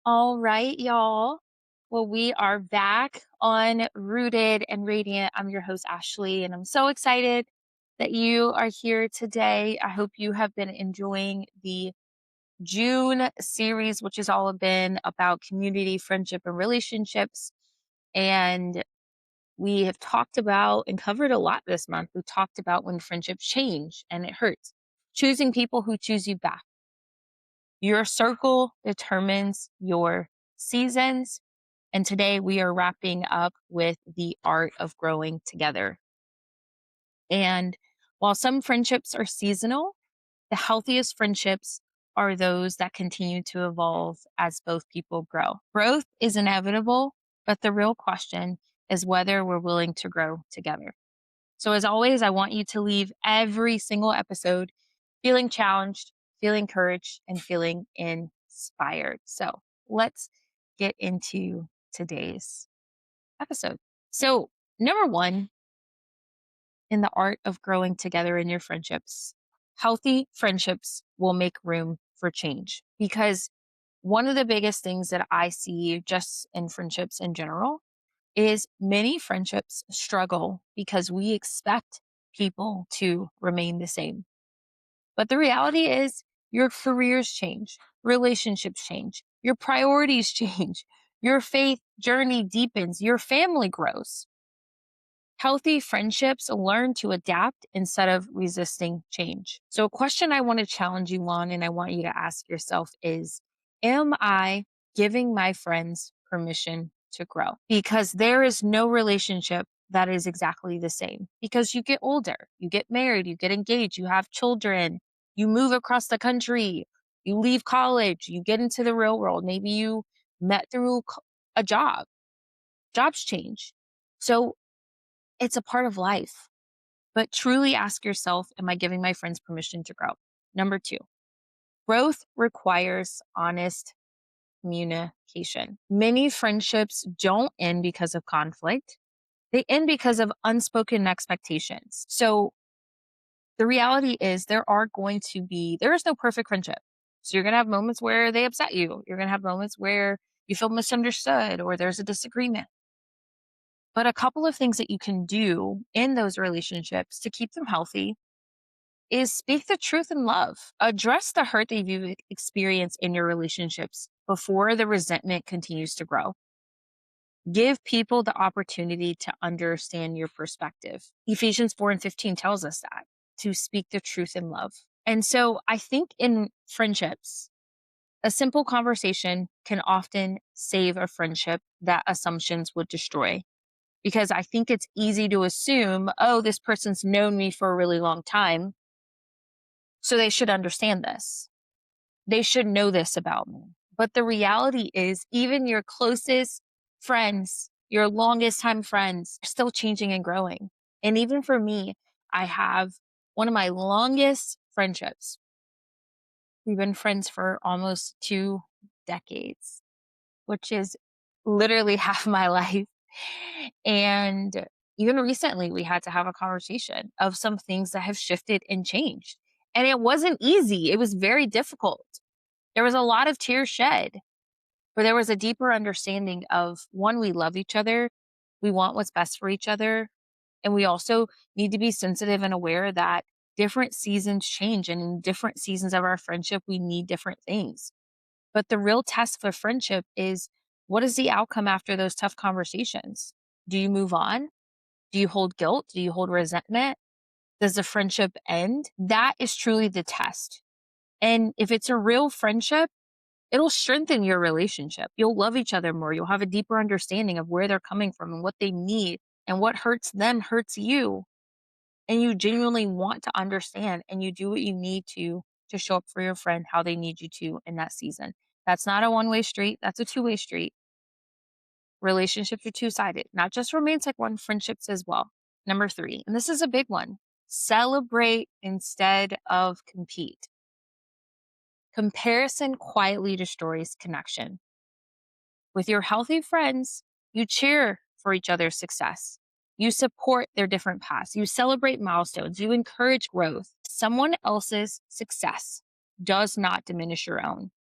All right, y'all. Well, we are back on Rooted and Radiant. I'm your host, Ashley, and I'm so excited that you are here today. I hope you have been enjoying the June series, which has all been about community, friendship, and relationships. And we have talked about and covered a lot this month. We talked about when friendships change and it hurts, choosing people who choose you back. Your circle determines your seasons. And today we are wrapping up with the art of growing together. And while some friendships are seasonal, the healthiest friendships are those that continue to evolve as both people grow. Growth is inevitable, but the real question is whether we're willing to grow together. So, as always, I want you to leave every single episode feeling challenged, feeling encouraged, and feeling inspired. So, let's get into today's episode. So, number one, in the art of growing together in your friendships, healthy friendships will make room for change. Because one of the biggest things that I see just in friendships in general is many friendships struggle because we expect people to remain the same. But the reality is, your careers change, relationships change, your priorities change, your faith journey deepens, your family grows. Healthy friendships learn to adapt instead of resisting change. So, a question I want to challenge you on and I want you to ask yourself is: am I giving my friends permission to grow? Because there is no relationship that is exactly the same. Because you get older, you get married, you get engaged, you have children, you move across the country, you leave college, you get into the real world. Maybe you met through a job, jobs change. So, it's a part of life. But truly ask yourself, am I giving my friends permission to grow? Number two, growth requires honest communication. Many friendships don't end because of conflict, they end because of unspoken expectations. So the reality is, there is no perfect friendship. So you're going to have moments where they upset you. You're going to have moments where you feel misunderstood or there's a disagreement. But a couple of things that you can do in those relationships to keep them healthy is speak the truth in love. Address the hurt that you've experienced in your relationships before the resentment continues to grow. Give people the opportunity to understand your perspective. Ephesians 4 and 15 tells us that, to speak the truth in love. And so I think in friendships, a simple conversation can often save a friendship that assumptions would destroy. Because I think it's easy to assume, oh, this person's known me for a really long time, so they should understand this. They should know this about me. But the reality is, even your closest friends, your longest time friends, are still changing and growing. And even for me, I have one of my longest friendships. We've been friends for almost 2 decades, which is literally half my life. And even recently, we had to have a conversation of some things that have shifted and changed. And it wasn't easy, it was very difficult. There was a lot of tears shed, but there was a deeper understanding of one, we love each other, we want what's best for each other. And we also need to be sensitive and aware that different seasons change. And in different seasons of our friendship, we need different things. But the real test for friendship is, what is the outcome after those tough conversations? Do you move on? Do you hold guilt? Do you hold resentment? Does the friendship end? That is truly the test. And if it's a real friendship, it'll strengthen your relationship. You'll love each other more. You'll have a deeper understanding of where they're coming from and what they need, and what hurts them hurts you. And you genuinely want to understand, and you do what you need to show up for your friend how they need you to in that season. That's not a one-way street, that's a two-way street. Relationships are two-sided, not just romantic one, friendships as well. Number three, and this is a big one: celebrate instead of compete. Comparison quietly destroys connection. With your healthy friends, you cheer for each other's success. You support their different paths. You celebrate milestones. You encourage growth. Someone else's success does not diminish your own.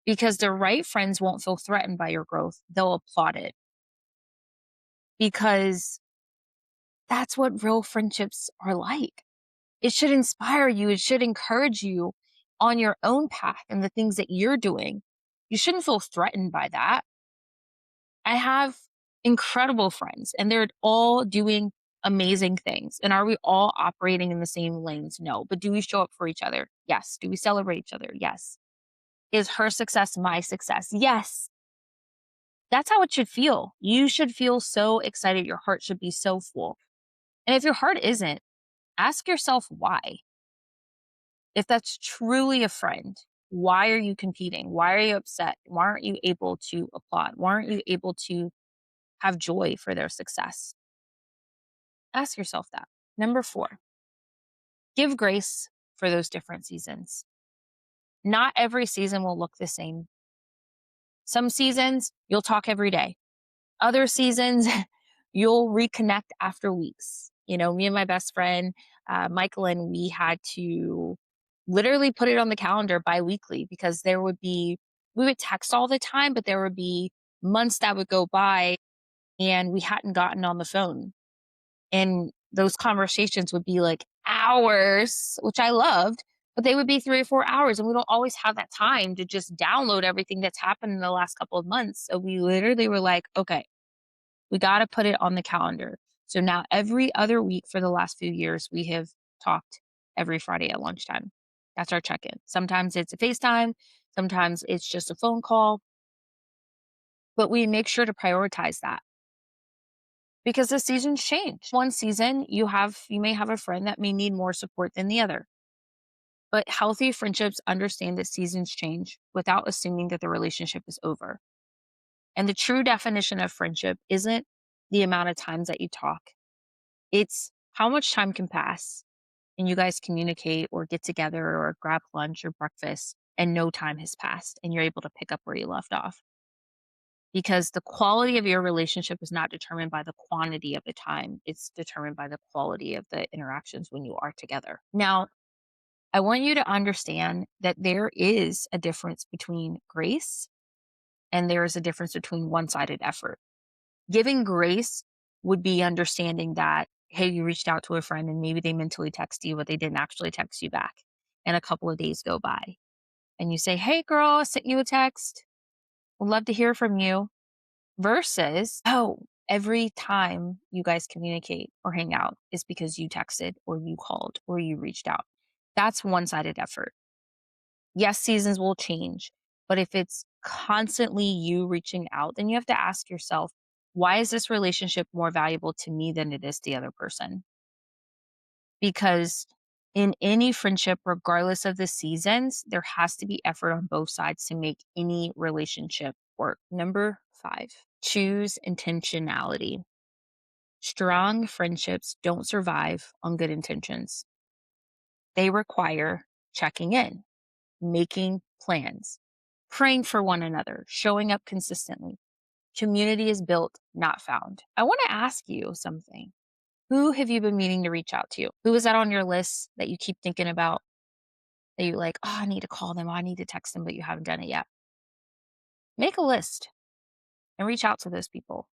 because the right friends won't feel threatened by your growth. They'll applaud it because that's what real friendships are like. It should inspire you, it should encourage you on your own path and the things that you're doing. You shouldn't feel threatened by that. I have incredible friends and they're all doing amazing things. And are we all operating in the same lanes? No. But do we show up for each other? Yes. Do we celebrate each other? Yes. Is her success my success? Yes. That's how it should feel. You should feel so excited. Your heart should be so full. And if your heart isn't, ask yourself why. If that's truly a friend, why are you competing? Why are you upset? Why aren't you able to applaud? Why aren't you able to have joy for their success? Ask yourself that. Number 4, give grace for those different seasons. Not every season will look the same. Some seasons, you'll talk every day. Other seasons, you'll reconnect after weeks. You know, me and my best friend, Michael, and we had to literally put it on the calendar bi-weekly because we would text all the time, but there would be months that would go by and we hadn't gotten on the phone. And those conversations would be like hours, which I loved, but they would be 3 or 4 hours. And we don't always have that time to just download everything that's happened in the last couple of months. So we literally were like, okay, we got to put it on the calendar. So now every other week for the last few years, we have talked every Friday at lunchtime. That's our check in. Sometimes it's a FaceTime, sometimes it's just a phone call, but we make sure to prioritize that because the seasons change. One season you may have a friend that may need more support than the other. But healthy friendships understand that seasons change without assuming that the relationship is over. And the true definition of friendship isn't the amount of times that you talk. It's how much time can pass and you guys communicate or get together or grab lunch or breakfast and no time has passed and you're able to pick up where you left off. Because the quality of your relationship is not determined by the quantity of the time, it's determined by the quality of the interactions when you are together. Now, I want you to understand that there is a difference between grace and there is a difference between one sided effort. Giving grace would be understanding that, hey, you reached out to a friend and maybe they mentally text you, but they didn't actually text you back. And a couple of days go by and you say, hey, girl, I sent you a text. Would love to hear from you. Versus, oh, every time you guys communicate or hang out is because you texted or you called or you reached out. That's one sided effort. Yes, seasons will change, but if it's constantly you reaching out, then you have to ask yourself, why is this relationship more valuable to me than it is the other person? Because in any friendship, regardless of the seasons, there has to be effort on both sides to make any relationship work. Number 5, choose intentionality. Strong friendships don't survive on good intentions. They require checking in, making plans, praying for one another, showing up consistently. Community is built, not found. I want to ask you something. Who have you been meaning to reach out to? Who is that on your list that you keep thinking about that you're like, oh, I need to call them, oh, I need to text them, but you haven't done it yet? Make a list and reach out to those people.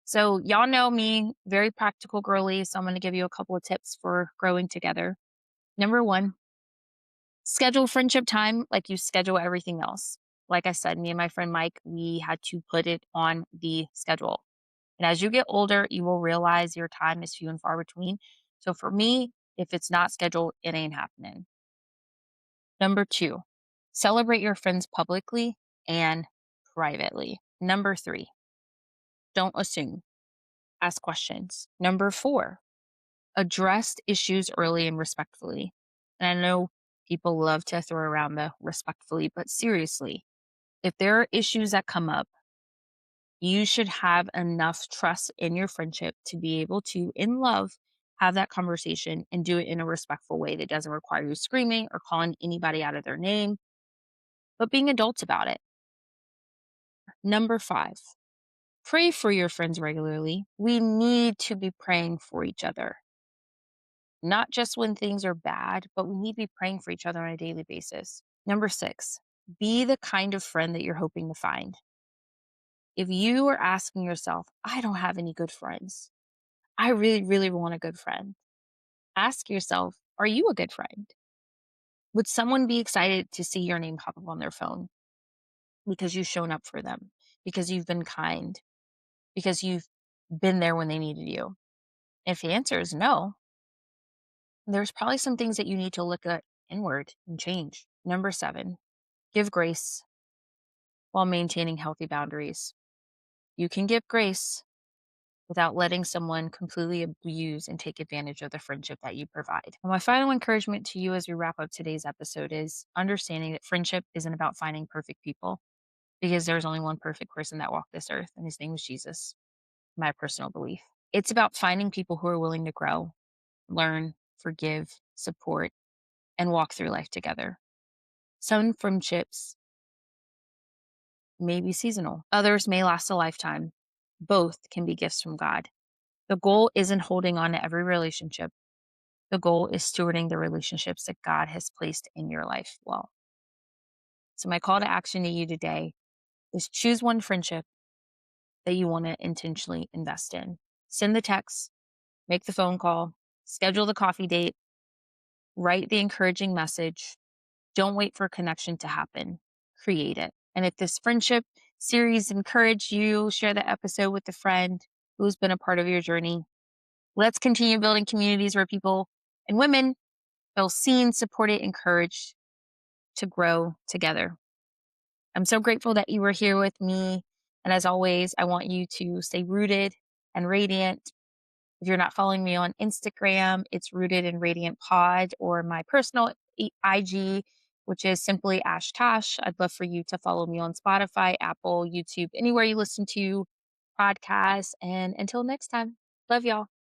So, y'all know me, very practical girly. So, I'm going to give you a couple of tips for growing together. Number 1, schedule friendship time like you schedule everything else. Like I said, me and my friend Mike, we had to put it on the schedule. And as you get older, you will realize your time is few and far between. So for me, if it's not scheduled, it ain't happening. Number 2, celebrate your friends publicly and privately. Number 3, don't assume, ask questions. Number 4, address issues early and respectfully. And I know people love to throw around the respectfully, but seriously, if there are issues that come up, you should have enough trust in your friendship to be able to, in love, have that conversation and do it in a respectful way that doesn't require you screaming or calling anybody out of their name, but being adults about it. Number 5, pray for your friends regularly. We need to be praying for each other, not just when things are bad, but we need to be praying for each other on a daily basis. Number 6, Be the kind of friend that you're hoping to find. If you are asking yourself, I don't have any good friends, I really, really want a good friend, ask yourself, are you a good friend? Would someone be excited to see your name pop up on their phone because you've shown up for them, because you've been kind, because you've been there when they needed you? If the answer is no, there's probably some things that you need to look at inward and change. Number 7, give grace while maintaining healthy boundaries. You can give grace without letting someone completely abuse and take advantage of the friendship that you provide. And my final encouragement to you as we wrap up today's episode is understanding that friendship isn't about finding perfect people, because there's only one perfect person that walked this earth, and his name is Jesus, my personal belief. It's about finding people who are willing to grow, learn, forgive, support, and walk through life together. Some friendships may be seasonal, others may last a lifetime. Both can be gifts from God. The goal isn't holding on to every relationship. The goal is stewarding the relationships that God has placed in your life well. So, my call to action to you today is choose one friendship that you want to intentionally invest in. Send the text, make the phone call, schedule the coffee date, write the encouraging message. Don't wait for a connection to happen. Create it. And if this friendship series encouraged you, share the episode with a friend who's been a part of your journey. Let's continue building communities where people and women feel seen, supported, encouraged to grow together. I'm so grateful that you were here with me. And as always, I want you to stay rooted and radiant. If you're not following me on Instagram, it's Rooted and Radiant Pod, or my personal IG, which is simply Ash Tash. I'd love for you to follow me on Spotify, Apple, YouTube, anywhere you listen to podcasts. And until next time, love y'all.